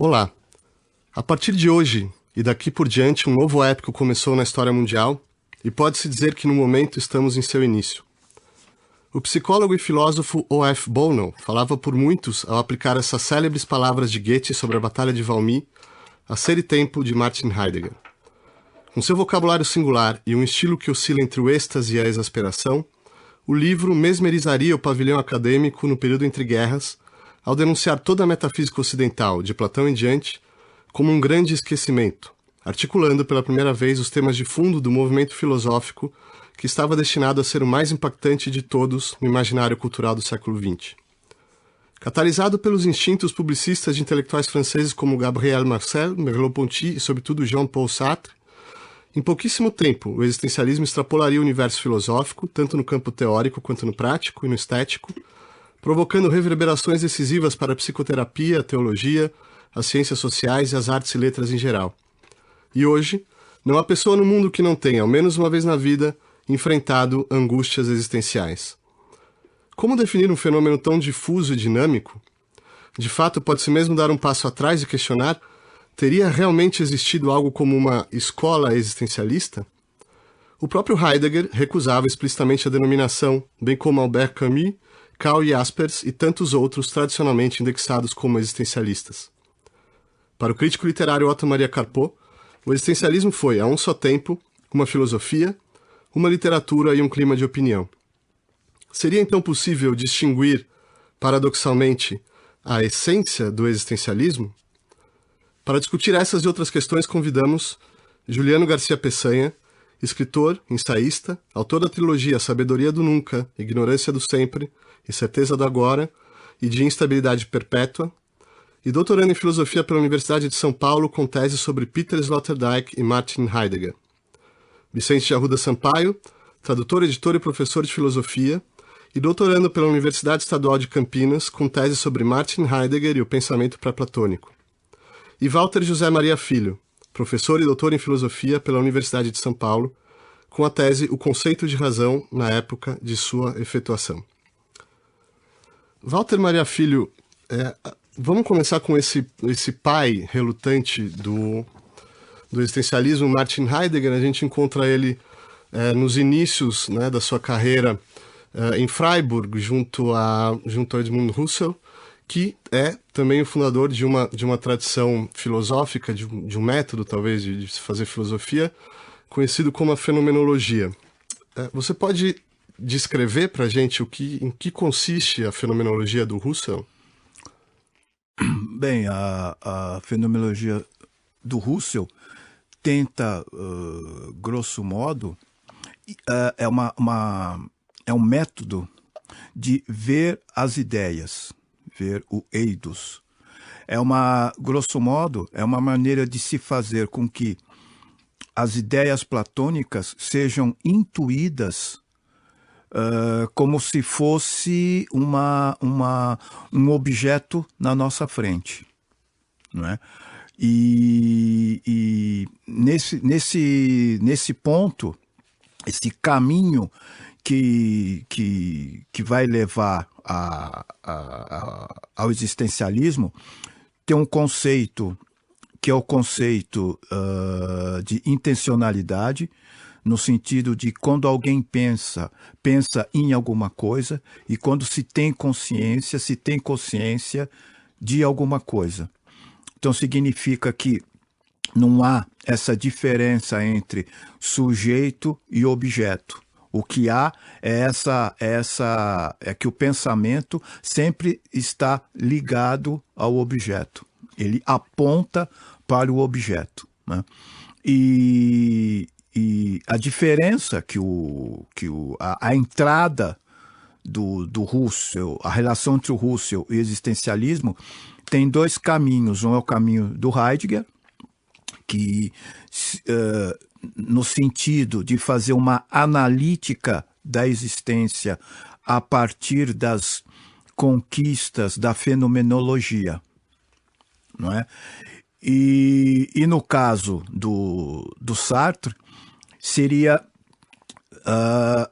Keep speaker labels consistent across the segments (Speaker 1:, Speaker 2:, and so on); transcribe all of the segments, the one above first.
Speaker 1: Olá! A partir de hoje e daqui por diante, um novo épico começou na história mundial e pode-se dizer que no momento estamos em seu início. O psicólogo e filósofo O.F. Bono falava por muitos ao aplicar essas célebres palavras de Goethe sobre a Batalha de Valmy a Ser e Tempo de Martin Heidegger. Com seu vocabulário singular e um estilo que oscila entre o êxtase e a exasperação, o livro mesmerizaria o pavilhão acadêmico no período entre guerras, ao denunciar toda a metafísica ocidental, de Platão em diante, como um grande esquecimento, articulando pela primeira vez os temas de fundo do movimento filosófico que estava destinado a ser o mais impactante de todos no imaginário cultural do século XX. Catalisado pelos instintos publicistas de intelectuais franceses como Gabriel Marcel, Merleau-Ponty e, sobretudo, Jean-Paul Sartre, em pouquíssimo tempo o existencialismo extrapolaria o universo filosófico, tanto no campo teórico quanto no prático e no estético, provocando reverberações decisivas para a psicoterapia, a teologia, as ciências sociais e as artes e letras em geral. E hoje, não há pessoa no mundo que não tenha, ao menos uma vez na vida, enfrentado angústias existenciais. Como definir um fenômeno tão difuso e dinâmico? De fato, pode-se mesmo dar um passo atrás e questionar: teria realmente existido algo como uma escola existencialista? O próprio Heidegger recusava explicitamente a denominação, bem como Albert Camus, Karl Jaspers e tantos outros tradicionalmente indexados como existencialistas. Para o crítico literário Otto Maria Carpo, o existencialismo foi, a um só tempo, uma filosofia, uma literatura e um clima de opinião. Seria então possível distinguir, paradoxalmente, a essência do existencialismo? Para discutir essas e outras questões, convidamos Juliano Garcia Peçanha, escritor, ensaísta, autor da trilogia Sabedoria do Nunca, Ignorância do Sempre e Certeza do Agora e de Instabilidade Perpétua, e doutorando em filosofia pela Universidade de São Paulo com tese sobre Peter Sloterdijk e Martin Heidegger. Vicente de Arruda Sampaio, tradutor, editor e professor de filosofia, e doutorando pela Universidade Estadual de Campinas com tese sobre Martin Heidegger e o pensamento pré-platônico. E Walter José Maria Filho, professor e doutor em filosofia pela Universidade de São Paulo, com a tese O Conceito de Razão na época de sua efetuação. Walter Maria Filho, vamos começar com esse pai relutante do existencialismo, Martin Heidegger. A gente encontra ele nos inícios, né, da sua carreira em Freiburg, junto a Edmund Husserl, que é também o fundador de uma tradição filosófica, de um método, talvez, de se fazer filosofia, conhecido como a fenomenologia. Você pode descrever para a gente em que consiste a fenomenologia do Husserl?
Speaker 2: Bem, a fenomenologia do Husserl tenta, grosso modo, é um método de ver as ideias, ver o eidos. Grosso modo, é uma maneira de se fazer com que as ideias platônicas sejam intuídas como se fosse um objeto na nossa frente, não é? E nesse ponto, esse caminho que vai levar ao existencialismo, tem um conceito que é o conceito de intencionalidade, no sentido de quando alguém pensa em alguma coisa, e quando se tem consciência de alguma coisa. Então significa que não há essa diferença entre sujeito e objeto. O que há é que o pensamento sempre está ligado ao objeto. Ele aponta para o objeto, né? E a diferença a entrada do Husserl, a relação entre o Husserl e o existencialismo, tem dois caminhos. Um é o caminho do Heidegger, que no sentido de fazer uma analítica da existência a partir das conquistas da fenomenologia, não é? E no caso do Sartre, seria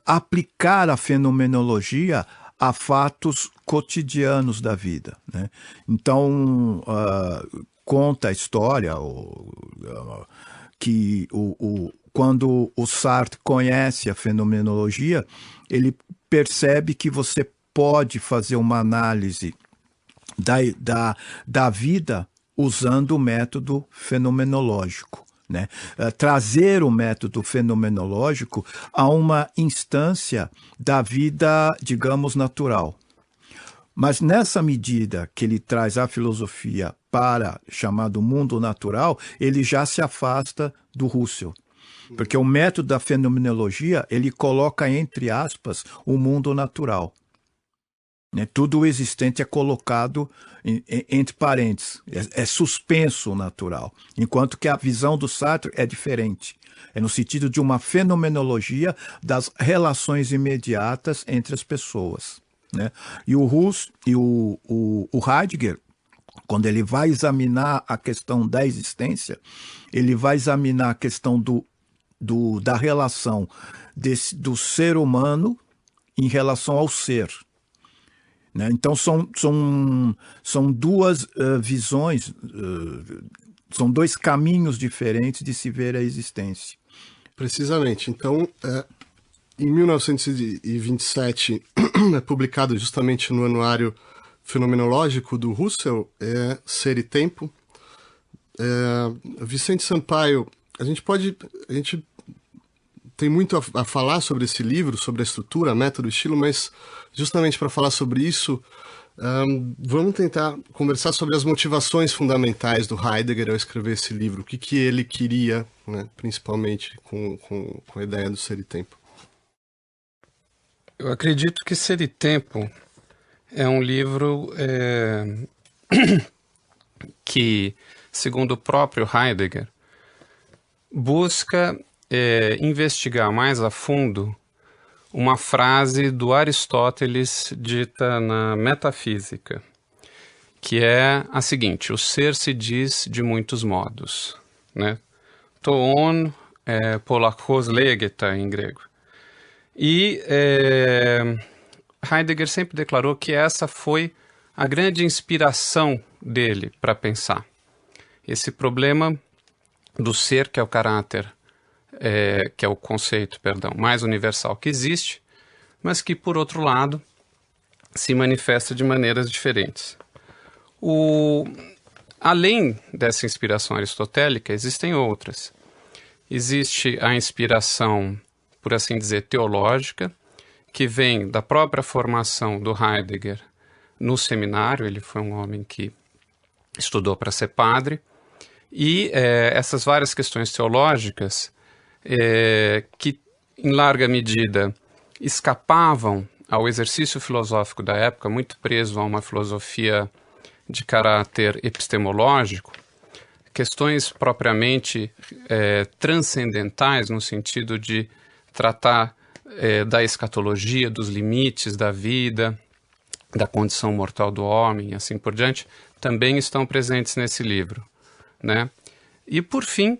Speaker 2: aplicar a fenomenologia a fatos cotidianos da vida, né? Então, conta a história que quando o Sartre conhece a fenomenologia, ele percebe que você pode fazer uma análise da vida usando o método fenomenológico, né? Trazer o método fenomenológico a uma instância da vida, digamos, natural. Mas nessa medida que ele traz a filosofia para chamado mundo natural, ele já se afasta do Husserl. Porque o método da fenomenologia, ele coloca entre aspas o mundo natural. Né? Tudo o existente é colocado entre parênteses, é suspenso o natural. Enquanto que a visão do Sartre é diferente. É no sentido de uma fenomenologia das relações imediatas entre as pessoas. Né? E o Hus e o Heidegger, quando ele vai examinar a questão da existência, ele vai examinar a questão da relação do ser humano em relação ao ser. Né? Então, são duas visões, são dois caminhos diferentes de se ver a existência.
Speaker 1: Precisamente. Então, em 1927, é publicado justamente no Anuário Fenomenológico do Husserl, Ser e Tempo. Vicente Sampaio, a gente tem muito a falar sobre esse livro, sobre a estrutura, método, estilo, mas justamente para falar sobre isso, vamos tentar conversar sobre as motivações fundamentais do Heidegger ao escrever esse livro. O que ele queria, né, principalmente com a ideia do Ser e Tempo.
Speaker 3: Eu acredito que Ser e Tempo é um livro que, segundo o próprio Heidegger, busca investigar mais a fundo uma frase do Aristóteles dita na Metafísica, que é a seguinte: o ser se diz de muitos modos, né? Toon polakos legeta em grego. E Heidegger sempre declarou que essa foi a grande inspiração dele para pensar. Esse problema do ser, que é o caráter, que é o conceito, mais universal que existe, mas que, por outro lado, se manifesta de maneiras diferentes. Além dessa inspiração aristotélica, existem outras. Existe a inspiração, por assim dizer, teológica, que vem da própria formação do Heidegger no seminário. Ele foi um homem que estudou para ser padre, e essas várias questões teológicas que, em larga medida, escapavam ao exercício filosófico da época, muito preso a uma filosofia de caráter epistemológico, questões propriamente transcendentais, no sentido de tratar da escatologia, dos limites da vida, da condição mortal do homem, e assim por diante, também estão presentes nesse livro, né? E, por fim,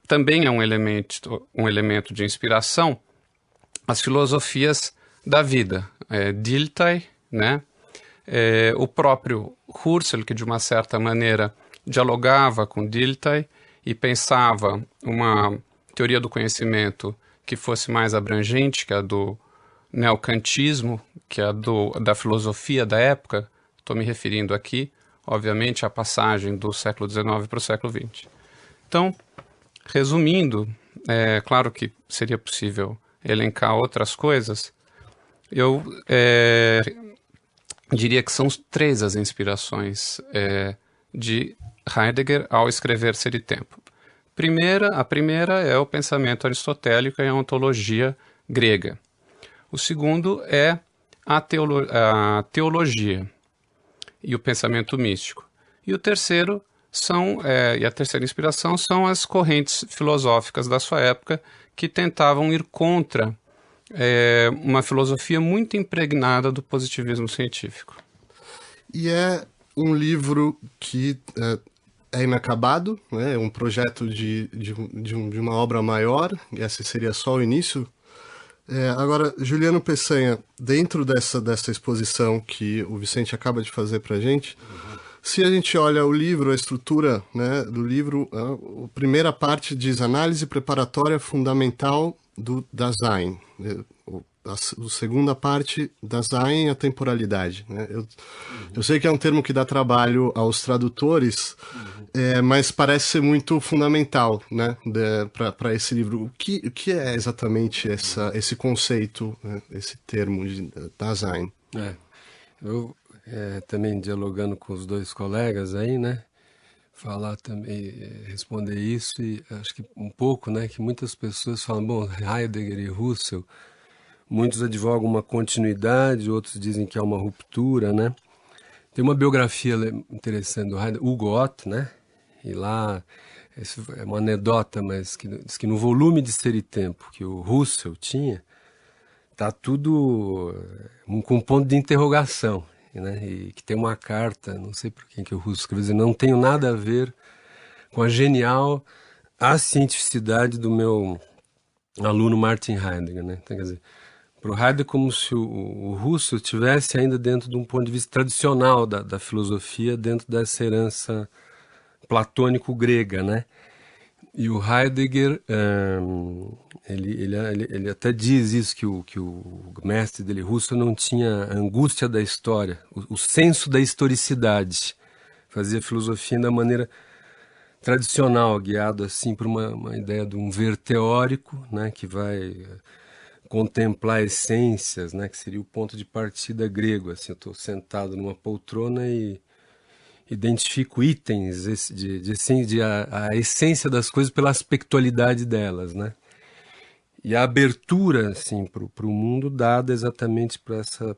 Speaker 3: também é um elemento de inspiração as filosofias da vida, Dilthey, né? O próprio Husserl, que de uma certa maneira dialogava com Dilthey e pensava uma teoria do conhecimento que fosse mais abrangente que a do neocantismo, que é a da filosofia da época. Estou me referindo aqui, obviamente, à passagem do século XIX para o século XX. Então, resumindo, claro que seria possível elencar outras coisas. Eu diria que são três as inspirações de Heidegger ao escrever Ser e Tempo. A primeira é o pensamento aristotélico e a ontologia grega. O segundo é a teologia e o pensamento místico. E o terceiro e a terceira inspiração são as correntes filosóficas da sua época, que tentavam ir contra uma filosofia muito impregnada do positivismo científico.
Speaker 1: E é um livro que é inacabado, né? É um projeto de uma obra maior, e esse seria só o início. Agora, Juliano Peçanha, dentro dessa exposição que o Vicente acaba de fazer para a gente, se a gente olha o livro, a estrutura, né, do livro, a primeira parte diz análise preparatória fundamental do Dasein. A segunda parte, Dasein, a temporalidade. Né? Eu sei que é um termo que dá trabalho aos tradutores, mas parece ser muito fundamental, né, para esse livro. O que é exatamente esse conceito, né, esse termo de Dasein?
Speaker 4: Eu também dialogando com os dois colegas aí, né, falar também, responder isso, e acho que um pouco, né, que muitas pessoas falam, bom, Heidegger e Husserl, muitos advogam uma continuidade, outros dizem que é uma ruptura, né. Tem uma biografia interessante do Heidegger, Hugo Ott, né, e lá, é uma anedota, mas que diz que no volume de Ser e Tempo que o Husserl tinha, tá tudo com um ponto de interrogação, né? E que tem uma carta, não sei por quem que o Husserl escreveu, dizendo, não tenho nada a ver com a genial acientificidade do meu aluno Martin Heidegger, né? Então, quer dizer, para o Heidegger, como se o Husserl estivesse ainda dentro de um ponto de vista tradicional da filosofia, dentro dessa herança platônico-grega, né? E o Heidegger, ele até diz isso, que o mestre dele, Husserl, não tinha a angústia da história, o senso da historicidade. Fazia filosofia da maneira tradicional, guiado assim por uma ideia de um ver teórico, né, que vai contemplar essências, né, que seria o ponto de partida grego. Assim, eu estou sentado numa poltrona e identifico itens a essência das coisas pela aspectualidade delas, né? E a abertura, assim, para o mundo dada exatamente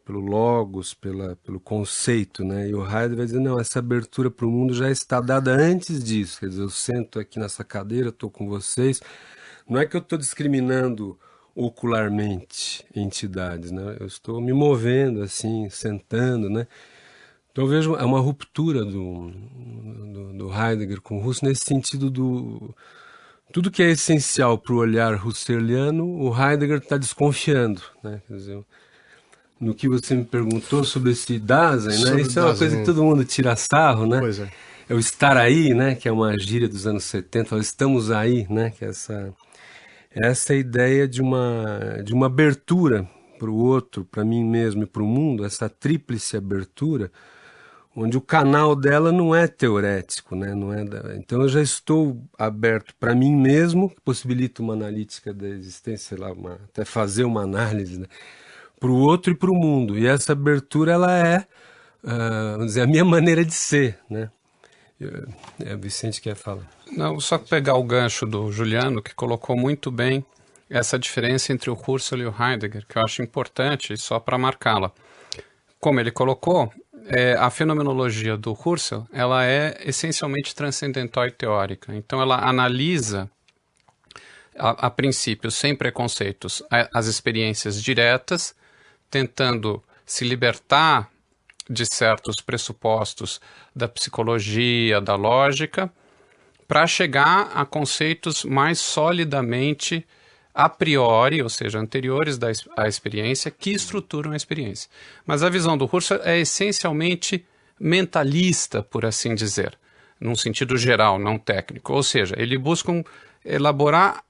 Speaker 4: pelo logos, pelo conceito, né? E o Heidegger vai dizer, não, essa abertura para o mundo já está dada antes disso. Quer dizer, eu sento aqui nessa cadeira, estou com vocês. Não é que eu estou discriminando ocularmente entidades, né? Eu estou me movendo, assim, sentando, né? Então eu vejo uma ruptura do Heidegger com o Husserl nesse sentido tudo que é essencial para o olhar husserliano, o Heidegger está desconfiando, né? Quer dizer, no que você me perguntou sobre esse Dasein, né? Isso é uma coisa que todo mundo tira sarro, né?
Speaker 1: Pois é.
Speaker 4: É o estar aí, né? Que é uma gíria dos anos 70, estamos aí, né? Que é essa ideia de uma abertura para o outro, para mim mesmo e para o mundo, essa tríplice abertura, onde o canal dela não é teorético, né? Então eu já estou aberto para mim mesmo, que possibilita uma analítica da existência, sei lá, até fazer uma análise, né? Para o outro e para o mundo. E essa abertura, ela é, vamos dizer, a minha maneira de ser, né? Vicente quer falar.
Speaker 3: Não, só pegar o gancho do Juliano, que colocou muito bem essa diferença entre o Husserl e o Heidegger, que eu acho importante, só para marcá-la. Como ele colocou, a fenomenologia do Husserl, ela é essencialmente transcendental e teórica. Então ela analisa, a princípio, sem preconceitos, as experiências diretas, tentando se libertar de certos pressupostos da psicologia, da lógica, para chegar a conceitos mais solidamente a priori, ou seja, anteriores à experiência, que estruturam a experiência. Mas a visão do Husserl é essencialmente mentalista, por assim dizer, num sentido geral, não técnico. Ou seja, ele busca elaborar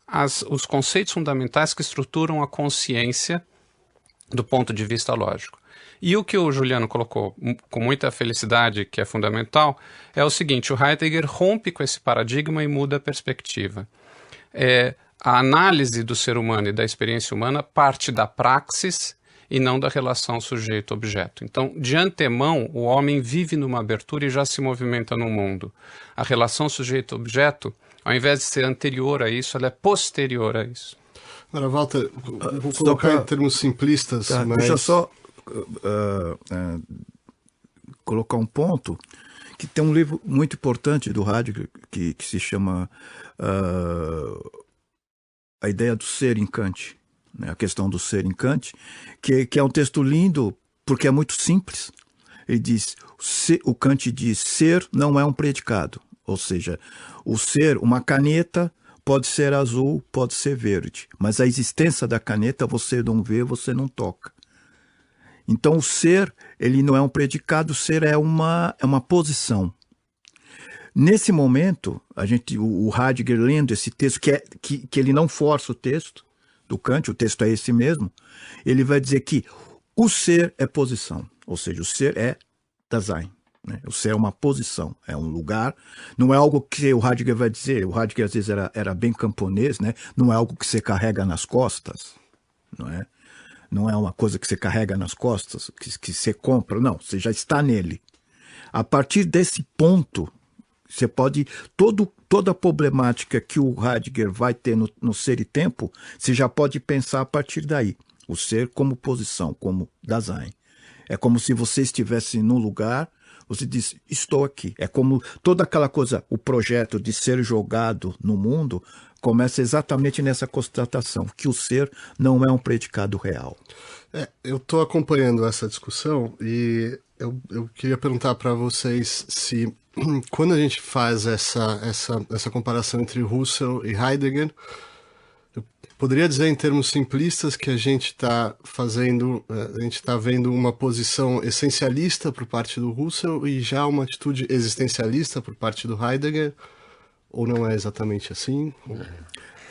Speaker 3: os conceitos fundamentais que estruturam a consciência do ponto de vista lógico. E o que o Juliano colocou com muita felicidade, que é fundamental, é o seguinte: o Heidegger rompe com esse paradigma e muda a perspectiva. A análise do ser humano e da experiência humana parte da praxis e não da relação sujeito-objeto. Então, de antemão, o homem vive numa abertura e já se movimenta no mundo. A relação sujeito-objeto, ao invés de ser anterior a isso, ela é posterior a isso.
Speaker 1: Agora, Walter, vou colocar em termos simplistas,
Speaker 2: tá,
Speaker 1: mas...
Speaker 2: Deixa eu só colocar um ponto, que tem um livro muito importante do Heidegger, que se chama A Ideia do Ser em Kant, né? A questão do ser em Kant, que é um texto lindo, porque é muito simples. Ele diz, o Kant diz, ser não é um predicado, ou seja, o ser, uma caneta, pode ser azul, pode ser verde, mas a existência da caneta você não vê, você não toca. Então o ser, ele não é um predicado, o ser é uma posição. Nesse momento, o Heidegger lendo esse texto, que ele não força o texto do Kant, o texto é esse mesmo, ele vai dizer que o ser é posição, ou seja, o ser é Dasein. Né? O ser é uma posição, é um lugar, não é algo que o Heidegger vai dizer, o Heidegger às vezes era bem camponês, né? Não é algo que você carrega nas costas, não é? Não é uma coisa que você carrega nas costas, que você compra, não, você já está nele. A partir desse ponto, você pode, toda a problemática que o Heidegger vai ter no ser e tempo, você já pode pensar a partir daí. O ser como posição, como Dasein. É como se você estivesse num lugar, você diz, estou aqui. É como toda aquela coisa, o projeto de ser jogado no mundo, começa exatamente nessa constatação, que o ser não é um predicado real.
Speaker 1: Eu estou acompanhando essa discussão e eu queria perguntar para vocês se, quando a gente faz essa comparação entre Husserl e Heidegger, eu poderia dizer em termos simplistas que a gente está vendo uma posição essencialista por parte do Husserl e já uma atitude existencialista por parte do Heidegger, ou não é exatamente assim?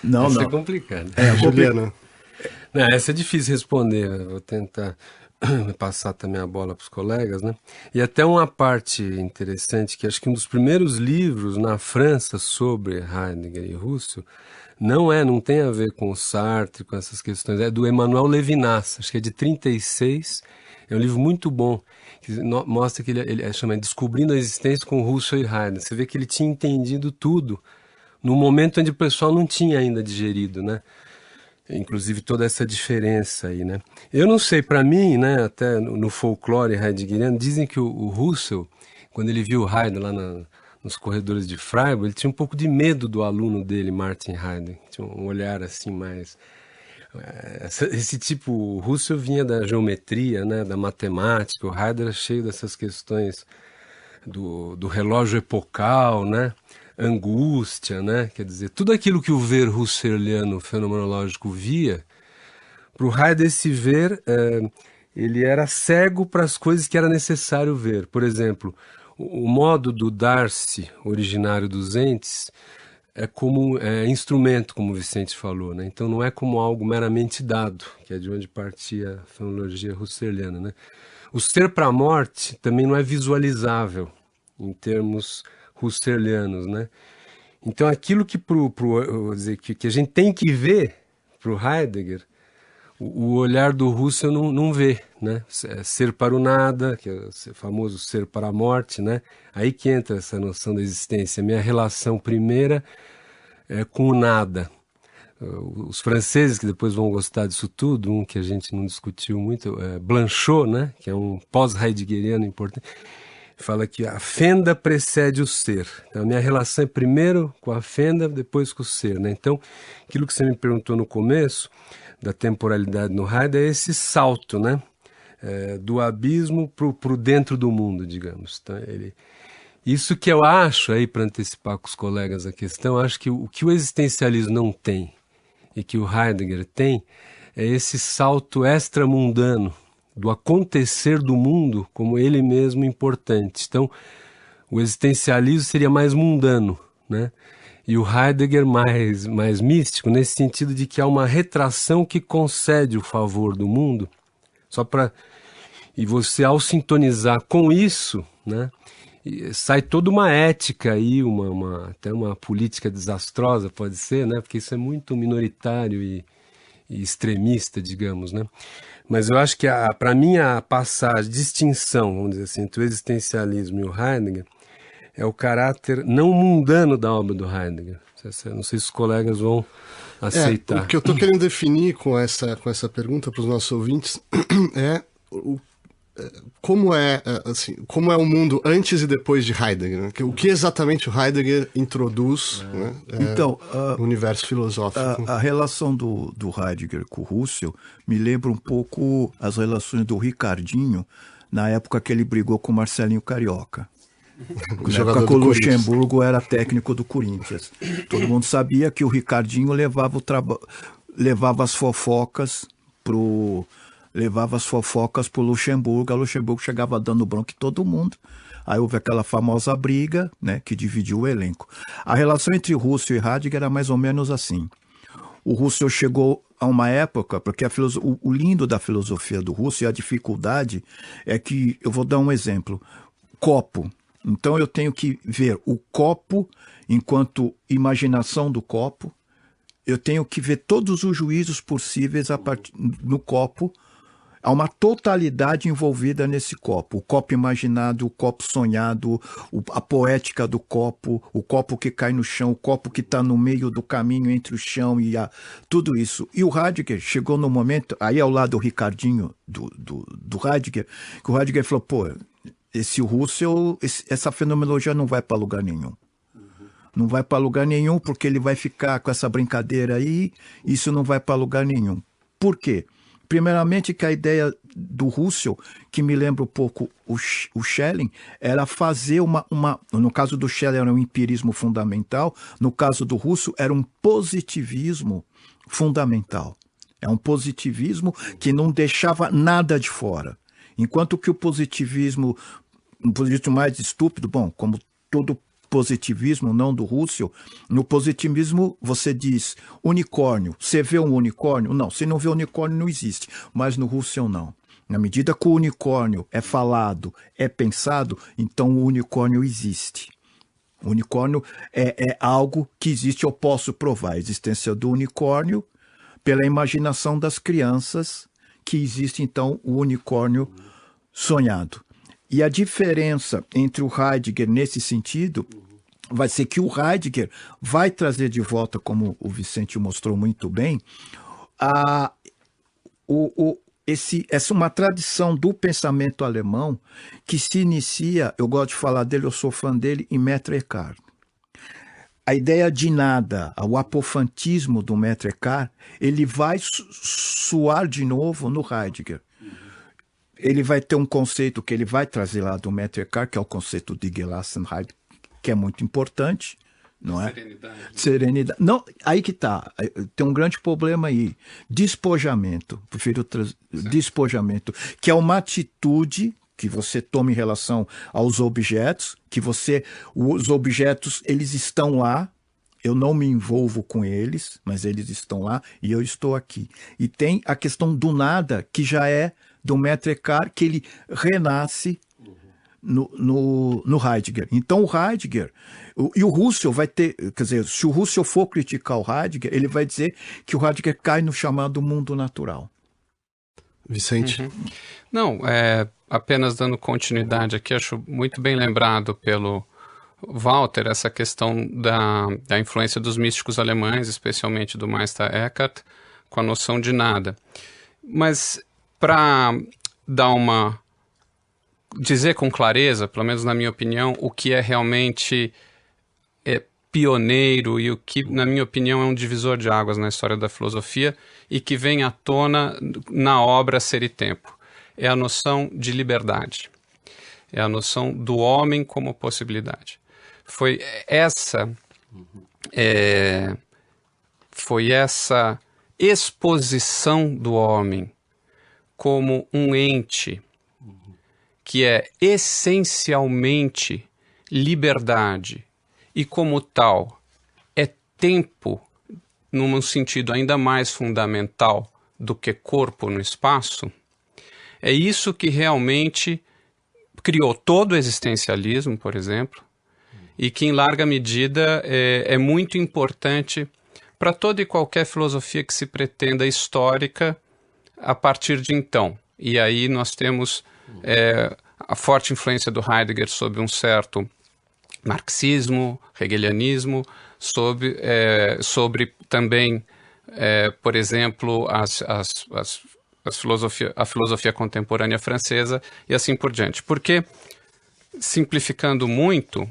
Speaker 2: Não,
Speaker 4: Isso
Speaker 2: não.
Speaker 4: é complicado.
Speaker 1: Juliana.
Speaker 4: Não, essa é difícil responder, eu vou tentar passar também a bola para os colegas, né? E até uma parte interessante, que acho que um dos primeiros livros na França sobre Heidegger e Husserl não tem a ver com o Sartre, com essas questões, é do Emmanuel Levinas, acho que é de 1936, é um livro muito bom, que mostra que ele chama Descobrindo a Existência com Husserl e Heidegger. Você vê que ele tinha entendido tudo no momento onde o pessoal não tinha ainda digerido, né? Inclusive toda essa diferença aí, né? Eu não sei, para mim, né, até no folclore heideggeriano, dizem que o Husserl, quando ele viu o Heidegger lá nos corredores de Freiburg, ele tinha um pouco de medo do aluno dele, Martin Heidegger. Tinha um olhar assim mais... Esse tipo, o Husserl vinha da geometria, né, da matemática, o Heidegger era cheio dessas questões do relógio epocal, né? Angústia, né? Quer dizer, tudo aquilo que o ver husserliano fenomenológico via, para o Heidegger esse ver, ele era cego para as coisas que era necessário ver. Por exemplo, o modo do dar-se originário dos entes é como instrumento, como o Vicente falou, né? Então não é como algo meramente dado, que é de onde partia a fenomenologia husserliana, né? O ser para a morte também não é visualizável em termos husserlianos, né? Então aquilo que que a gente tem que ver para o Heidegger, o olhar do Husserl não vê, né? Ser para o nada, que é o famoso ser para a morte, né? Aí que entra essa noção da existência. A minha relação primeira é com o nada. Os franceses, que depois vão gostar disso tudo, um que a gente não discutiu muito, Blanchot, né? Que é um pós-heideggeriano importante, fala que a fenda precede o ser. Então, a minha relação é primeiro com a fenda, depois com o ser, né? Então, aquilo que você me perguntou no começo, da temporalidade no Heidegger, é esse salto, né? Do abismo para o dentro do mundo, digamos. Então, isso que eu acho, aí para antecipar com os colegas a questão, acho que o que o existencialismo não tem e que o Heidegger tem é esse salto extramundano, do acontecer do mundo como ele mesmo importante. Então, o existencialismo seria mais mundano, né? E o Heidegger mais místico, nesse sentido de que há uma retração que concede o favor do mundo, e você, ao sintonizar com isso, né, sai toda uma ética aí, até uma política desastrosa, pode ser, né? Porque isso é muito minoritário e extremista, digamos, né? Mas eu acho que, para mim, a passagem, distinção, vamos dizer assim, entre o existencialismo e o Heidegger é o caráter não mundano da obra do Heidegger. Não sei se os colegas vão aceitar.
Speaker 1: O que eu estou querendo definir com essa pergunta para os nossos ouvintes é como é o mundo antes e depois de Heidegger, né? O que exatamente o Heidegger introduz, né, no universo filosófico.
Speaker 2: A relação do Heidegger com o Husserl me lembra um pouco as relações do Ricardinho na época que ele brigou com o Marcelinho Carioca. Na época que o Luxemburgo era técnico do Corinthians. Todo mundo sabia que o Ricardinho levava as fofocas pro Luxemburgo. O Luxemburgo chegava dando bronca em todo mundo. Aí houve aquela famosa briga, né, que dividiu o elenco. A relação entre Russell e Heidegger era mais ou menos assim. O Russell chegou a uma época, porque o lindo da filosofia do Russell e a dificuldade é que, eu vou dar um exemplo, copo. Então eu tenho que ver o copo enquanto imaginação do copo, eu tenho que ver todos os juízos possíveis no copo. Há uma totalidade envolvida nesse copo. O copo imaginado, o copo sonhado, a poética do copo, o copo que cai no chão, o copo que está no meio do caminho entre o chão e tudo isso. E o Heidegger chegou no momento, aí ao lado do Ricardinho, do Heidegger, que o Heidegger falou, pô, esse Russell, essa fenomenologia não vai para lugar nenhum. Não vai para lugar nenhum porque ele vai ficar com essa brincadeira aí, isso não vai para lugar nenhum. Por quê? Primeiramente que a ideia do Russell, que me lembra um pouco o Schelling, era fazer no caso do Schelling era um empirismo fundamental, no caso do Russell era um positivismo fundamental. É um positivismo que não deixava nada de fora. Enquanto que o positivismo mais estúpido, bom, como todo positivismo, não do Russell, no positivismo você diz unicórnio, você vê um unicórnio? Não, se não vê unicórnio não existe, mas no Russell não. Na medida que o unicórnio é falado, é pensado, então o unicórnio existe. O unicórnio é algo que existe, eu posso provar a existência do unicórnio pela imaginação das crianças, que existe então o unicórnio sonhado. E a diferença entre o Heidegger nesse sentido vai ser que o Heidegger vai trazer de volta, como o Vicente mostrou muito bem, essa uma tradição do pensamento alemão que se inicia, eu gosto de falar dele, eu sou fã dele, em Maître Eckhart. A ideia de nada, o apofantismo do Maître Eckhart, ele vai soar de novo no Heidegger. Ele vai ter um conceito que ele vai trazer lá do Maître Eckhart, que é o conceito de Gelassenheit, que é muito importante, não é?
Speaker 3: Serenidade.
Speaker 2: Serenidade. Não, aí que tá. Tem um grande problema aí. Despojamento. Prefiro despojamento, que é uma atitude que você toma em relação aos objetos, os objetos, eles estão lá, eu não me envolvo com eles, mas eles estão lá e eu estou aqui. E tem a questão do nada, que já é do Maître Eckhart, que ele renasce no Heidegger. Então o Heidegger, e o Russell vai ter, quer dizer, se o Russell for criticar o Heidegger, ele vai dizer que o Heidegger cai no chamado mundo natural.
Speaker 1: Vicente?
Speaker 3: Não, apenas dando continuidade aqui, acho muito bem lembrado pelo Walter essa questão da influência dos místicos alemães, especialmente do Meister Eckhart, com a noção de nada. Mas para dizer com clareza, pelo menos na minha opinião, o que é realmente pioneiro e o que, na minha opinião, é um divisor de águas na história da filosofia e que vem à tona na obra Ser e Tempo. É a noção de liberdade. É a noção do homem como possibilidade. Foi essa exposição do homem como um ente que é essencialmente liberdade e, como tal, é tempo num sentido ainda mais fundamental do que corpo no espaço, é isso que realmente criou todo o existencialismo, por exemplo, e que, em larga medida, é muito importante para toda e qualquer filosofia que se pretenda histórica a partir de então. E aí nós temos a forte influência do Heidegger sobre um certo marxismo, hegelianismo, sobre também, por exemplo, a filosofia contemporânea francesa e assim por diante. Porque, simplificando muito,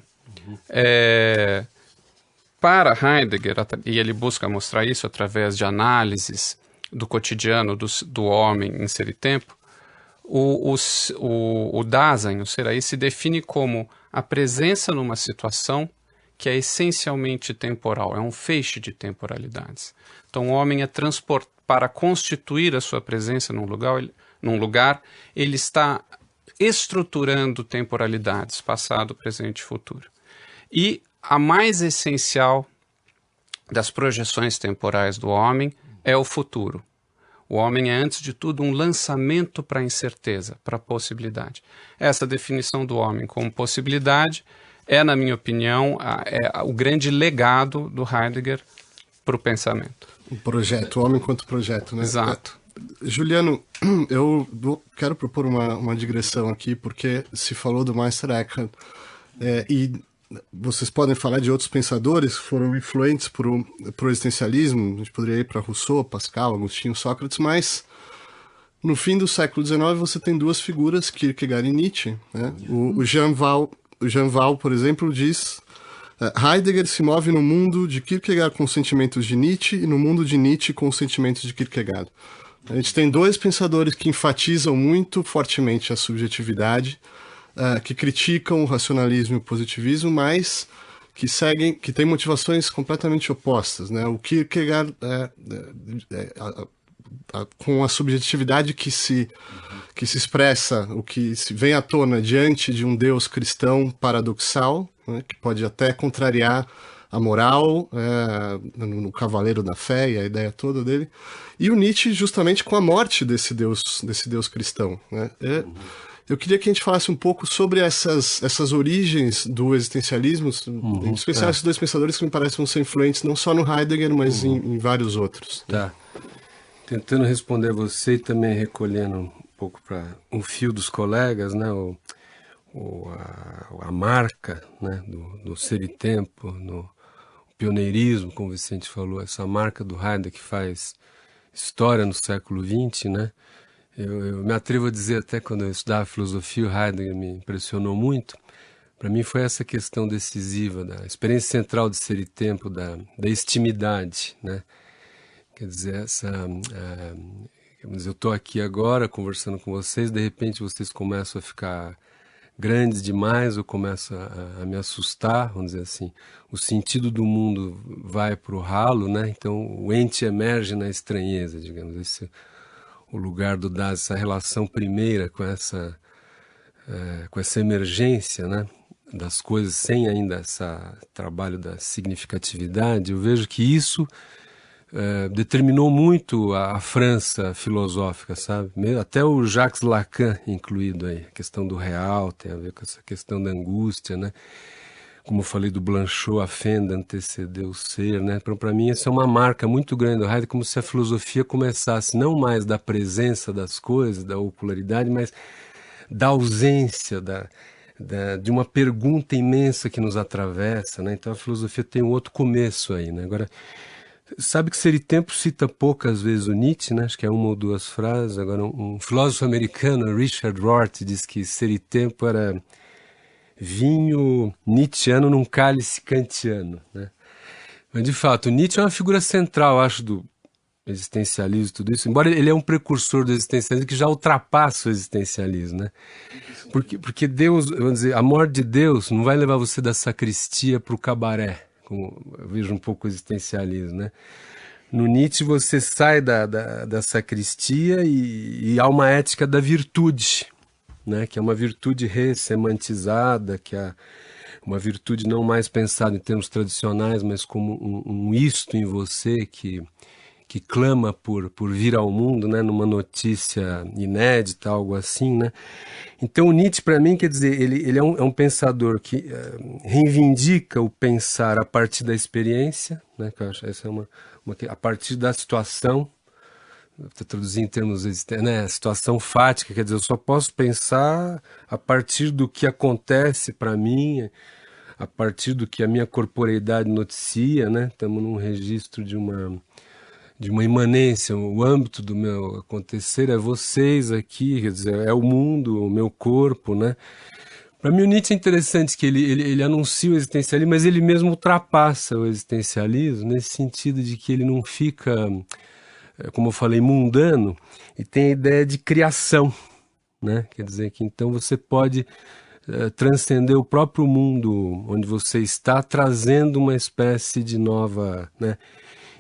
Speaker 3: para Heidegger, e ele busca mostrar isso através de análises do cotidiano do homem em Ser e Tempo, O Dasein, o ser aí, se define como a presença numa situação que é essencialmente temporal, é um feixe de temporalidades. Então o homem é para constituir a sua presença num lugar, ele está estruturando temporalidades, passado, presente e futuro. E a mais essencial das projeções temporais do homem é o futuro. O homem é, antes de tudo, um lançamento para a incerteza, para a possibilidade. Essa definição do homem como possibilidade é, na minha opinião, o grande legado do Heidegger para o pensamento.
Speaker 1: O projeto, o homem enquanto projeto, né?
Speaker 3: Exato.
Speaker 1: Juliano, eu quero propor uma digressão aqui, porque se falou do Meister Eckhart, e vocês podem falar de outros pensadores que foram influentes pro existencialismo, a gente poderia ir para Rousseau, Pascal, Agostinho, Sócrates, mas no fim do século XIX você tem duas figuras, Kierkegaard e Nietzsche, né? O Jean Wahl, por exemplo, diz: Heidegger se move no mundo de Kierkegaard com os sentimentos de Nietzsche e no mundo de Nietzsche com os sentimentos de Kierkegaard. A gente tem dois pensadores que enfatizam muito fortemente a subjetividade, que criticam o racionalismo e o positivismo, mas que têm motivações completamente opostas, né? O Kierkegaard com a subjetividade que se expressa, o que se vem à tona diante de um Deus cristão paradoxal, né, que pode até contrariar a moral, no Cavaleiro da Fé e a ideia toda dele, e o Nietzsche justamente com a morte desse Deus cristão, né? Eu queria que a gente falasse um pouco sobre essas origens do existencialismo, em especial esses dois pensadores que me parecem vão ser influentes não só no Heidegger, mas em vários outros.
Speaker 4: Tá. Tentando responder a você e também recolhendo um pouco para um fio dos colegas, né? A marca, né? do ser e tempo, no pioneirismo, como o Vicente falou, essa marca do Heidegger que faz história no século XX, né? Eu me atrevo a dizer, até quando eu estudava filosofia, o Heidegger me impressionou muito. Para mim foi essa questão decisiva, da experiência central de ser e tempo, da extimidade, né? Quer dizer, eu estou aqui agora conversando com vocês, de repente vocês começam a ficar grandes demais, ou começam a me assustar, vamos dizer assim. O sentido do mundo vai para o ralo, né? Então o ente emerge na estranheza, digamos. Esse é o lugar do Dasein, essa relação primeira com essa emergência, né? Das coisas, sem ainda esse trabalho da significatividade. Eu vejo que isso determinou muito a França filosófica, sabe? Até o Jacques Lacan incluído aí. A questão do real tem a ver com essa questão da angústia, né? Como eu falei do Blanchot, a fenda antecedeu o ser, né? Para mim isso é uma marca muito grande do Heidegger, como se a filosofia começasse não mais da presença das coisas, da ocularidade, mas da ausência, de uma pergunta imensa que nos atravessa, né? Então a filosofia tem um outro começo aí, né? Agora, sabe que Ser e Tempo cita poucas vezes o Nietzsche, né? Acho que é uma ou duas frases. Agora, um filósofo americano, Richard Rorty, diz que Ser e Tempo era vinho nietzscheano num cálice kantiano, né? Mas, de fato, Nietzsche é uma figura central, acho, do existencialismo e tudo isso, embora ele é um precursor do existencialismo que já ultrapassa o existencialismo, né? Porque Deus, vamos dizer, a morte de Deus não vai levar você da sacristia para o cabaré, como eu vejo um pouco o existencialismo, né? No Nietzsche você sai da sacristia e há uma ética da virtude, né? Que é uma virtude ressemantizada, que é uma virtude não mais pensada em termos tradicionais, mas como um isto em você que clama por vir ao mundo, né? Numa notícia inédita, algo assim, né? Então o Nietzsche, para mim, quer dizer, ele é um pensador que reivindica o pensar a partir da experiência, né? Que eu acho essa é a partir da situação. Vou traduzir em termos existentes, né? Situação fática, quer dizer, eu só posso pensar a partir do que acontece para mim, a partir do que a minha corporeidade noticia, né? Estamos num registro de uma imanência, o âmbito do meu acontecer é vocês aqui, quer dizer, é o mundo, o meu corpo, né? Para mim o Nietzsche é interessante que ele anuncia o existencialismo, mas ele mesmo ultrapassa o existencialismo nesse sentido de que ele não fica, como eu falei, mundano, e tem a ideia de criação, né? Quer dizer que então você pode transcender o próprio mundo onde você está, trazendo uma espécie de nova, né?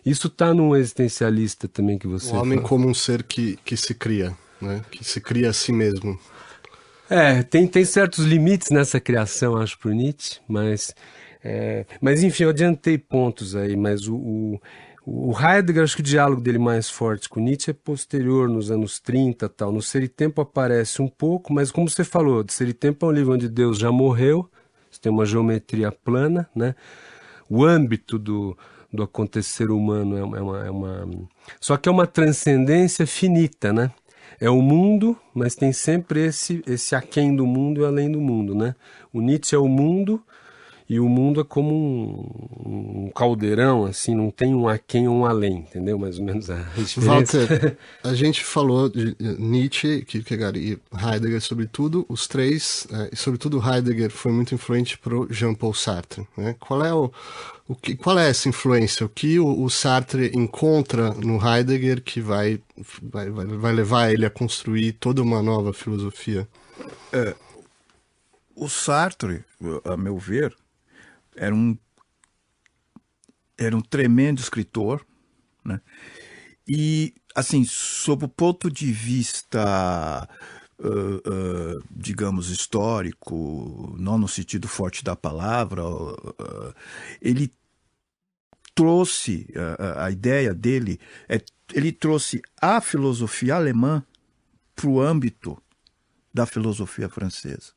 Speaker 4: Isso está num existencialista também que você
Speaker 1: O homem
Speaker 4: fala.
Speaker 1: como um ser que se cria, né? Que se cria a si mesmo.
Speaker 4: Tem certos limites nessa criação, acho, para o Nietzsche, mas enfim, eu adiantei pontos aí, mas o Heidegger, acho que o diálogo dele mais forte com Nietzsche é posterior, nos anos 30 tal. No Ser e Tempo aparece um pouco, mas como você falou, de Ser e Tempo é um livro onde Deus já morreu, você tem uma geometria plana, né? O âmbito do acontecer humano é uma... Só que é uma transcendência finita, né? É o mundo, mas tem sempre esse aquém do mundo e além do mundo, né? O Nietzsche é o mundo, e o mundo é como um caldeirão, assim, não tem um aquém ou um além, entendeu? Mais ou menos a diferença.
Speaker 1: Walter, a gente falou de Nietzsche, Kierkegaard e Heidegger, sobretudo, os três, e sobretudo Heidegger foi muito influente para o Jean-Paul Sartre, né? Qual é essa influência? O que o Sartre encontra no Heidegger que vai levar ele a construir toda uma nova filosofia?
Speaker 2: O Sartre, a meu ver, era um tremendo escritor, né? E, assim, sob o ponto de vista, digamos, histórico, não no sentido forte da palavra, ele trouxe, a ideia dele, ele trouxe a filosofia alemã para o âmbito da filosofia francesa.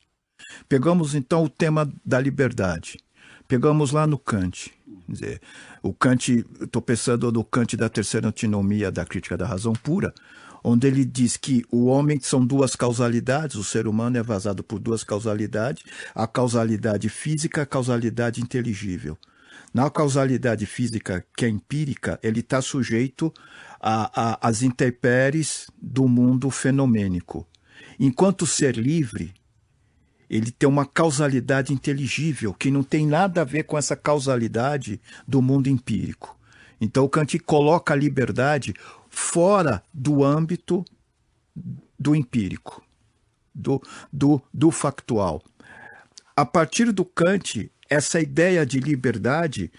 Speaker 2: Pegamos, então, o tema da liberdade. Pegamos lá no Kant. Quer dizer, o Kant, estou pensando no Kant da terceira antinomia da crítica da razão pura, onde ele diz que o homem são duas causalidades, o ser humano é vazado por duas causalidades, a causalidade física e a causalidade inteligível. Na causalidade física, que é empírica, ele está sujeito às intempéries do mundo fenomênico. Enquanto ser livre, ele tem uma causalidade inteligível, que não tem nada a ver com essa causalidade do mundo empírico. Então, o Kant coloca a liberdade fora do âmbito do empírico, do factual. A partir do Kant, essa ideia de liberdade,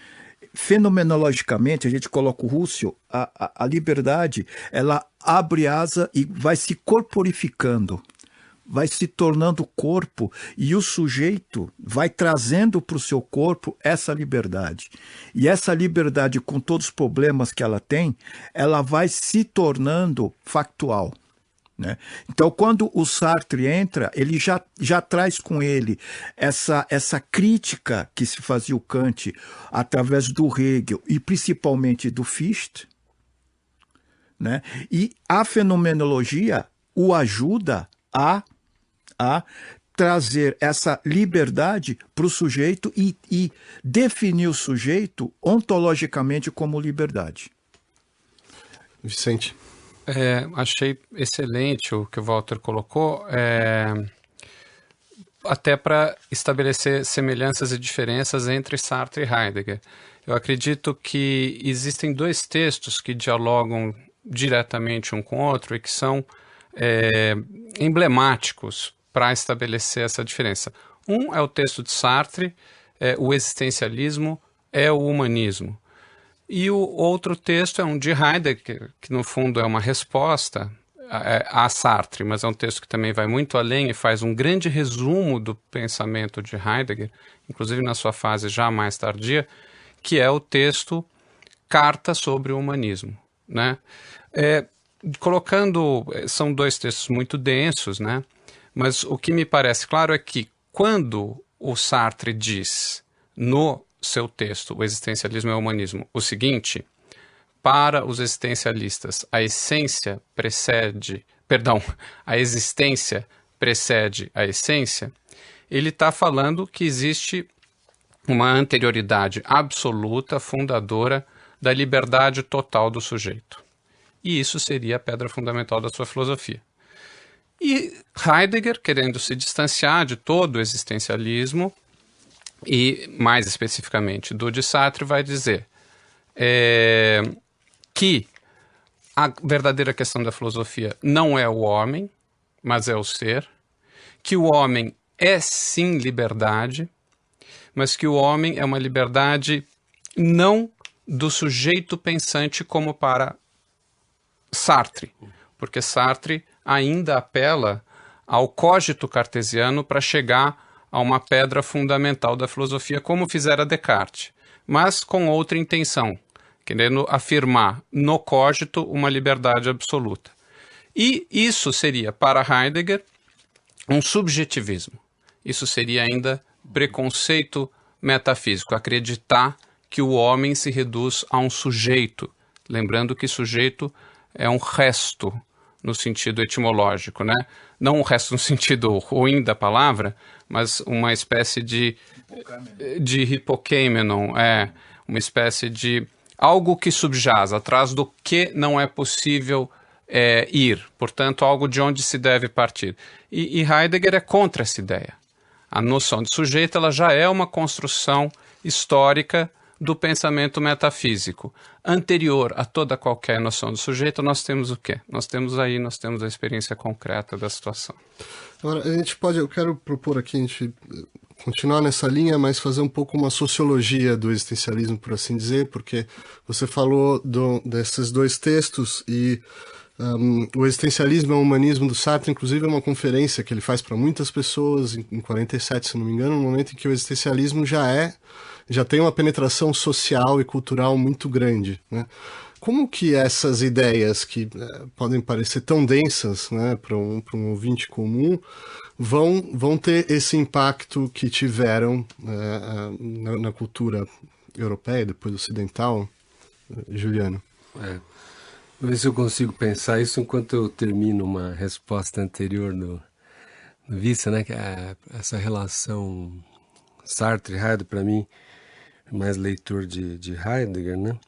Speaker 2: fenomenologicamente, a gente coloca o Husserl, a liberdade, ela abre asa e vai se corporificando, vai se tornando corpo, e o sujeito vai trazendo para o seu corpo essa liberdade. E essa liberdade, com todos os problemas que ela tem, ela vai se tornando factual, né? Então, quando o Sartre entra, ele já traz com ele essa crítica que se fazia o Kant através do Hegel e principalmente do Fichte, né? E a fenomenologia o ajuda a trazer essa liberdade para o sujeito e definir o sujeito ontologicamente como liberdade.
Speaker 1: Vicente.
Speaker 3: Achei excelente o que o Walter colocou, até para estabelecer semelhanças e diferenças entre Sartre e Heidegger. Eu acredito que existem dois textos que dialogam diretamente um com o outro e que são emblemáticos para estabelecer essa diferença. Um é o texto de Sartre, o existencialismo é o humanismo. E o outro texto é um de Heidegger, que no fundo é uma resposta a Sartre, mas é um texto que também vai muito além e faz um grande resumo do pensamento de Heidegger, inclusive na sua fase já mais tardia, que é o texto Carta sobre o Humanismo, né? São dois textos muito densos, né? Mas o que me parece claro é que quando o Sartre diz no seu texto, O Existencialismo e o Humanismo, o seguinte: para os existencialistas, a existência precede a essência, ele está falando que existe uma anterioridade absoluta, fundadora da liberdade total do sujeito. E isso seria a pedra fundamental da sua filosofia. E Heidegger, querendo se distanciar de todo o existencialismo, e mais especificamente do de Sartre, vai dizer que a verdadeira questão da filosofia não é o homem, mas é o ser, que o homem é sim liberdade, mas que o homem é uma liberdade não do sujeito pensante como para Sartre, porque Sartre ainda apela ao cogito cartesiano para chegar a uma pedra fundamental da filosofia, como fizera Descartes, mas com outra intenção, querendo afirmar no cogito uma liberdade absoluta. E isso seria, para Heidegger, um subjetivismo. Isso seria ainda preconceito metafísico, acreditar que o homem se reduz a um sujeito, lembrando que sujeito é um resto no sentido etimológico, né? Não um resto no sentido ruim da palavra, mas uma espécie de hipokeimenon, uma espécie de algo que subjaz, atrás do que não é possível ir, portanto, algo de onde se deve partir. E Heidegger é contra essa ideia. A noção de sujeito ela já é uma construção histórica do pensamento metafísico. Anterior a toda qualquer noção de sujeito, nós temos o quê? Nós temos a experiência concreta da situação.
Speaker 1: Agora, eu quero propor aqui a gente continuar nessa linha, mas fazer um pouco uma sociologia do existencialismo, por assim dizer, porque você falou desses dois textos e o existencialismo é o humanismo do Sartre, inclusive é uma conferência que ele faz para muitas pessoas em 47, se não me engano, no momento em que o existencialismo já tem uma penetração social e cultural muito grande, né? Como que essas ideias que podem parecer tão densas, né, para um ouvinte comum, vão ter esse impacto que tiveram na cultura europeia, depois ocidental, Juliano?
Speaker 4: Vou ver se eu consigo pensar isso enquanto eu termino uma resposta anterior do Vissa, né? Que essa relação Sartre-Heidegger, para mim, mais leitor de Heidegger, né?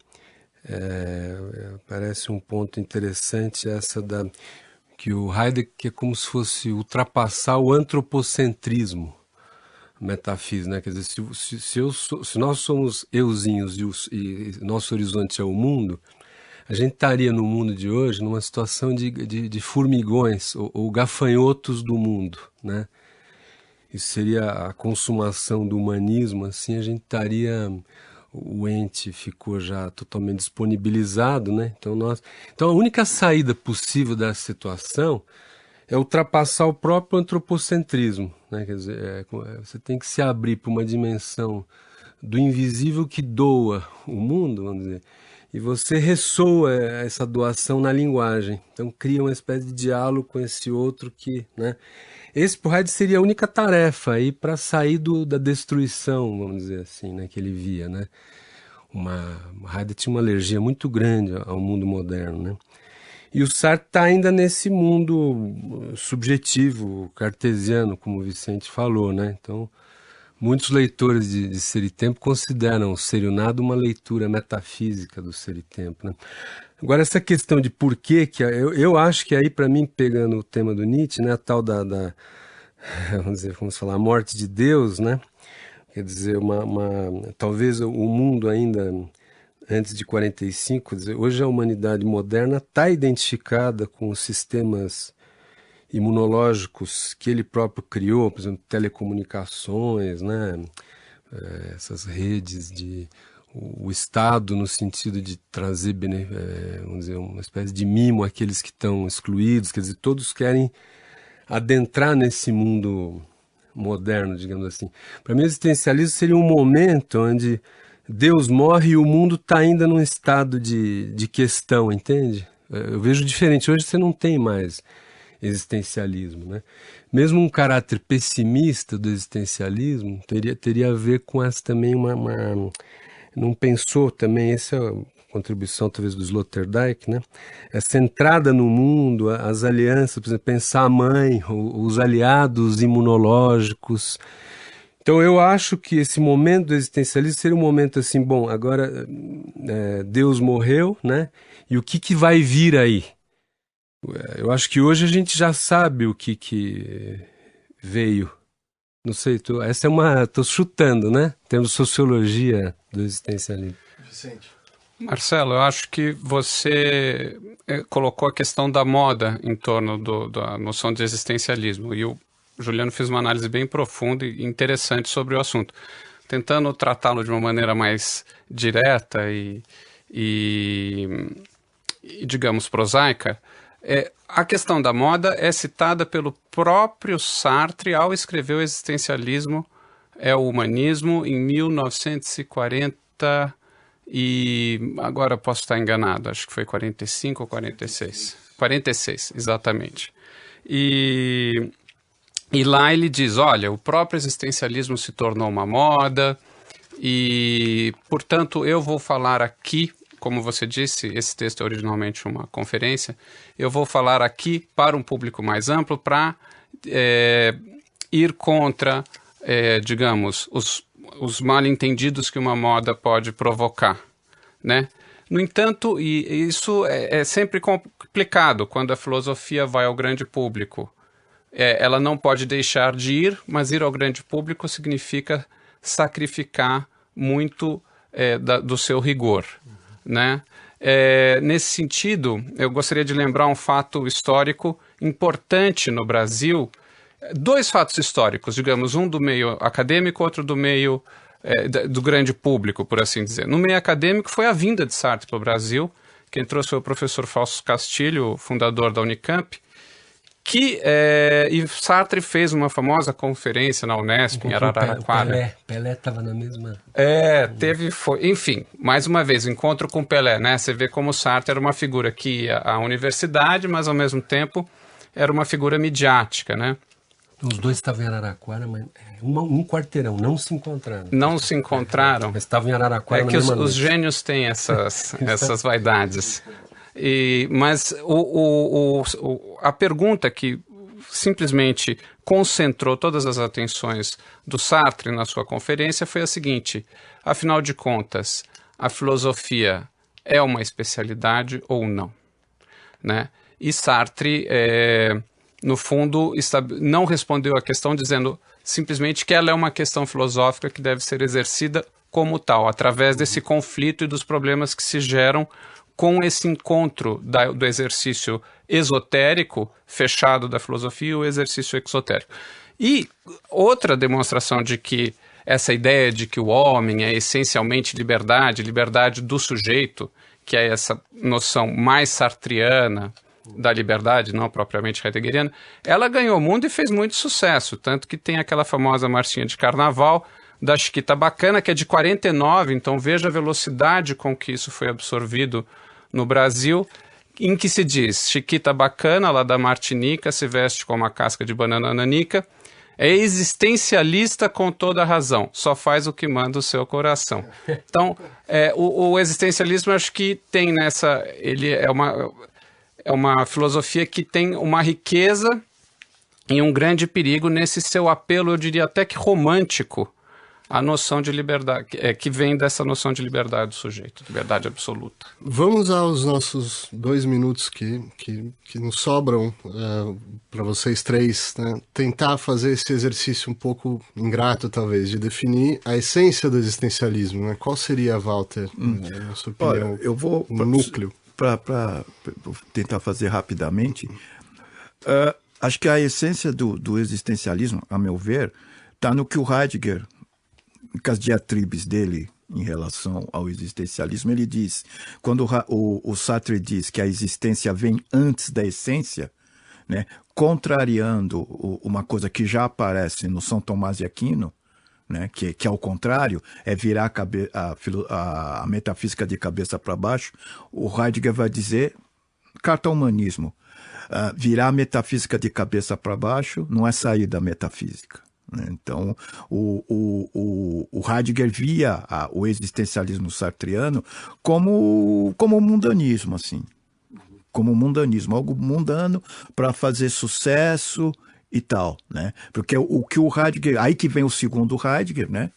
Speaker 4: Parece um ponto interessante que o Heidegger que é como se fosse ultrapassar o antropocentrismo metafísico, né? Quer dizer, se nós somos euzinhos e nosso horizonte é o mundo, a gente estaria no mundo de hoje numa situação de formigões ou gafanhotos do mundo, né? Isso seria a consumação do humanismo, assim, a gente estaria... O ente ficou já totalmente disponibilizado, né? Então a única saída possível dessa situação é ultrapassar o próprio antropocentrismo, né? Quer dizer, você tem que se abrir para uma dimensão do invisível que doa o mundo, vamos dizer, e você ressoa essa doação na linguagem. Então cria uma espécie de diálogo com esse outro que, né? Esse, por Heidegger, seria a única tarefa aí para sair da destruição, vamos dizer assim, né, que ele via, né? Heidegger tinha uma alergia muito grande ao mundo moderno, né? E o Sartre está ainda nesse mundo subjetivo, cartesiano, como o Vicente falou, né? Então, muitos leitores de Ser e Tempo consideram o Ser e o Nada uma leitura metafísica do Ser e Tempo, né? Agora, essa questão de por que eu acho que aí, para mim, pegando o tema do Nietzsche, né, a tal vamos falar, a morte de Deus, né? Quer dizer, talvez o mundo ainda antes de 45, quer dizer, hoje a humanidade moderna está identificada com os sistemas imunológicos que ele próprio criou, por exemplo, telecomunicações, né? Essas redes o Estado no sentido de trazer, vamos dizer, uma espécie de mimo àqueles que estão excluídos, quer dizer, todos querem adentrar nesse mundo moderno, digamos assim. Para mim, o existencialismo seria um momento onde Deus morre e o mundo está ainda num estado de questão, entende? Eu vejo diferente. Hoje você não tem mais existencialismo, né? Mesmo um caráter pessimista do existencialismo teria a ver com essa também não pensou também, essa é a contribuição talvez do Sloterdijk, né? Essa entrada no mundo, as alianças, por exemplo, pensar a mãe, os aliados imunológicos. Então eu acho que esse momento do existencialismo seria um momento assim, bom, agora Deus morreu, né? E o que vai vir aí? Eu acho que hoje a gente já sabe o que veio. Não sei, estou chutando, né? Temos sociologia do existencialismo.
Speaker 1: Vicente.
Speaker 3: Marcelo, eu acho que você colocou a questão da moda em torno da noção de existencialismo, e o Juliano fez uma análise bem profunda e interessante sobre o assunto, tentando tratá-lo de uma maneira mais direta e digamos, prosaica. A questão da moda é citada pelo próprio Sartre ao escrever o Existencialismo é o Humanismo em 1940 e agora posso estar enganado, acho que foi 45 ou 46. 46, exatamente. E lá ele diz, olha, o próprio existencialismo se tornou uma moda e, portanto, eu vou falar aqui, como você disse, esse texto é originalmente uma conferência, eu vou falar aqui para um público mais amplo para ir contra, digamos, os mal-entendidos que uma moda pode provocar, né? No entanto, e isso é sempre complicado quando a filosofia vai ao grande público. Ela não pode deixar de ir, mas ir ao grande público significa sacrificar muito do seu rigor, né? Nesse sentido, eu gostaria de lembrar um fato histórico importante no Brasil, dois fatos históricos, digamos, um do meio acadêmico, outro do meio do grande público, por assim dizer. No meio acadêmico foi a vinda de Sartre para o Brasil. Quem trouxe foi o professor Fausto Castilho, fundador da Unicamp, e Sartre fez uma famosa conferência na Unesp, em Araraquara.
Speaker 4: Pelé estava na mesma...
Speaker 3: Enfim, mais uma vez, o encontro com Pelé, né? Você vê como Sartre era uma figura que ia à universidade, mas ao mesmo tempo era uma figura midiática, né?
Speaker 4: Os dois estavam em Araraquara, mas um quarteirão, não se encontraram.
Speaker 3: Não se encontraram?
Speaker 4: Mas estavam em Araraquara na mesma noite.
Speaker 3: Os gênios têm essas vaidades. Mas a pergunta que simplesmente concentrou todas as atenções do Sartre na sua conferência foi a seguinte: afinal de contas, a filosofia é uma especialidade ou não? Né? E Sartre, no fundo, não respondeu à questão dizendo simplesmente que ela é uma questão filosófica que deve ser exercida como tal, através desse conflito e dos problemas que se geram com esse encontro do exercício esotérico fechado da filosofia e o exercício exotérico. E outra demonstração de que essa ideia de que o homem é essencialmente liberdade do sujeito, que é essa noção mais sartriana da liberdade, não propriamente heideggeriana, ela ganhou o mundo e fez muito sucesso, tanto que tem aquela famosa marchinha de carnaval da Chiquita Bacana, que é de 49, então veja a velocidade com que isso foi absorvido no Brasil, em que se diz: Chiquita Bacana, lá da Martinica, se veste com uma casca de banana nanica, é existencialista com toda a razão, só faz o que manda o seu coração. Então, o existencialismo, acho que tem nessa... Ele é uma filosofia que tem uma riqueza e um grande perigo nesse seu apelo, eu diria até que romântico, a noção de liberdade, que vem dessa noção de liberdade do sujeito, liberdade absoluta.
Speaker 1: Vamos aos nossos 2 minutos que nos sobram para vocês três, né? Tentar fazer esse exercício um pouco ingrato, talvez, de definir a essência do existencialismo, né? Qual seria, Walter, na sua opinião,
Speaker 2: olha, eu vou
Speaker 1: o núcleo?
Speaker 2: Para tentar fazer rapidamente, acho que a essência do existencialismo, a meu ver, está no que o Heidegger, com as diatribes dele em relação ao existencialismo, ele diz, quando o Sartre diz que a existência vem antes da essência, né, contrariando uma coisa que já aparece no São Tomás de Aquino, né, que ao contrário, é virar a metafísica de cabeça para baixo, o Heidegger vai dizer, carta ao humanismo, virar a metafísica de cabeça para baixo não é sair da metafísica. Então, o Heidegger via o existencialismo sartriano como mundanismo, assim. Como mundanismo, algo mundano para fazer sucesso e tal, né? Porque o que o Heidegger... Aí que vem o segundo Heidegger, né?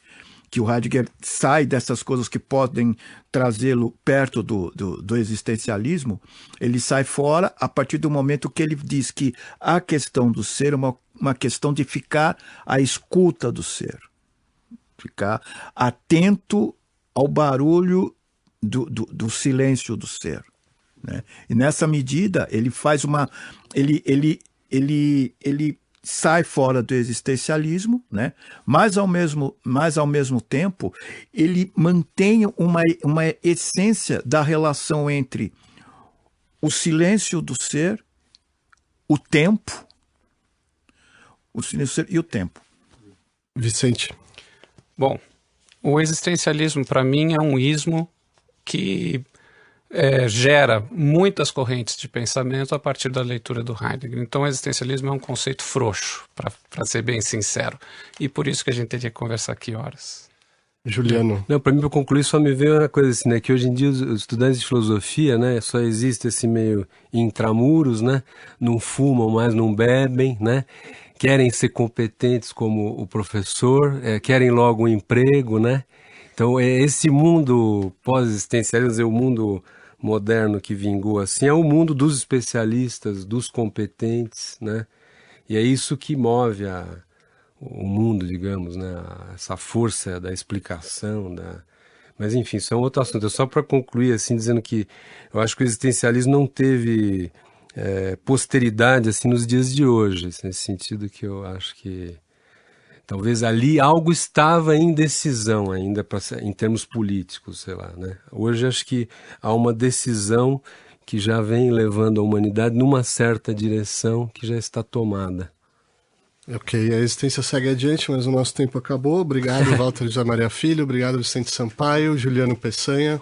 Speaker 2: Que o Heidegger sai dessas coisas que podem trazê-lo perto do existencialismo, ele sai fora a partir do momento que ele diz que a questão do ser é uma questão de ficar à escuta do ser, ficar atento ao barulho do silêncio do ser, né? E nessa medida ele faz uma... Ele sai fora do existencialismo, né? Mas ao mesmo tempo ele mantém uma essência da relação entre o silêncio do ser, o tempo, o silêncio do ser e o tempo.
Speaker 1: Vicente.
Speaker 3: Bom, o existencialismo para mim é um ismo que gera muitas correntes de pensamento a partir da leitura do Heidegger. Então o existencialismo é um conceito frouxo, para ser bem sincero. E por isso que a gente teria que conversar aqui horas.
Speaker 1: Juliano.
Speaker 4: Não, para mim, para concluir, só me veio uma coisa assim, né? Que hoje em dia os estudantes de filosofia, né? Só existe esse meio intramuros, né? Não fumam mais, não bebem, né? Querem ser competentes como o professor, querem logo um emprego, né? Então, esse mundo pós-existencialista, o mundo moderno que vingou assim, é o mundo dos especialistas, dos competentes, né? E é isso que move o mundo, digamos, né? Essa força da explicação, Mas enfim, isso é um outro assunto. É só para concluir, assim, dizendo que eu acho que o existencialismo não teve posteridade, assim, nos dias de hoje, nesse sentido que eu acho que talvez ali algo estava em decisão ainda, em termos políticos, sei lá, né? Hoje acho que há uma decisão que já vem levando a humanidade numa certa direção que já está tomada.
Speaker 1: Ok, a existência segue adiante, mas o nosso tempo acabou. Obrigado, Walter José Maria Filho. Obrigado, Vicente Sampaio, Juliano Peçanha.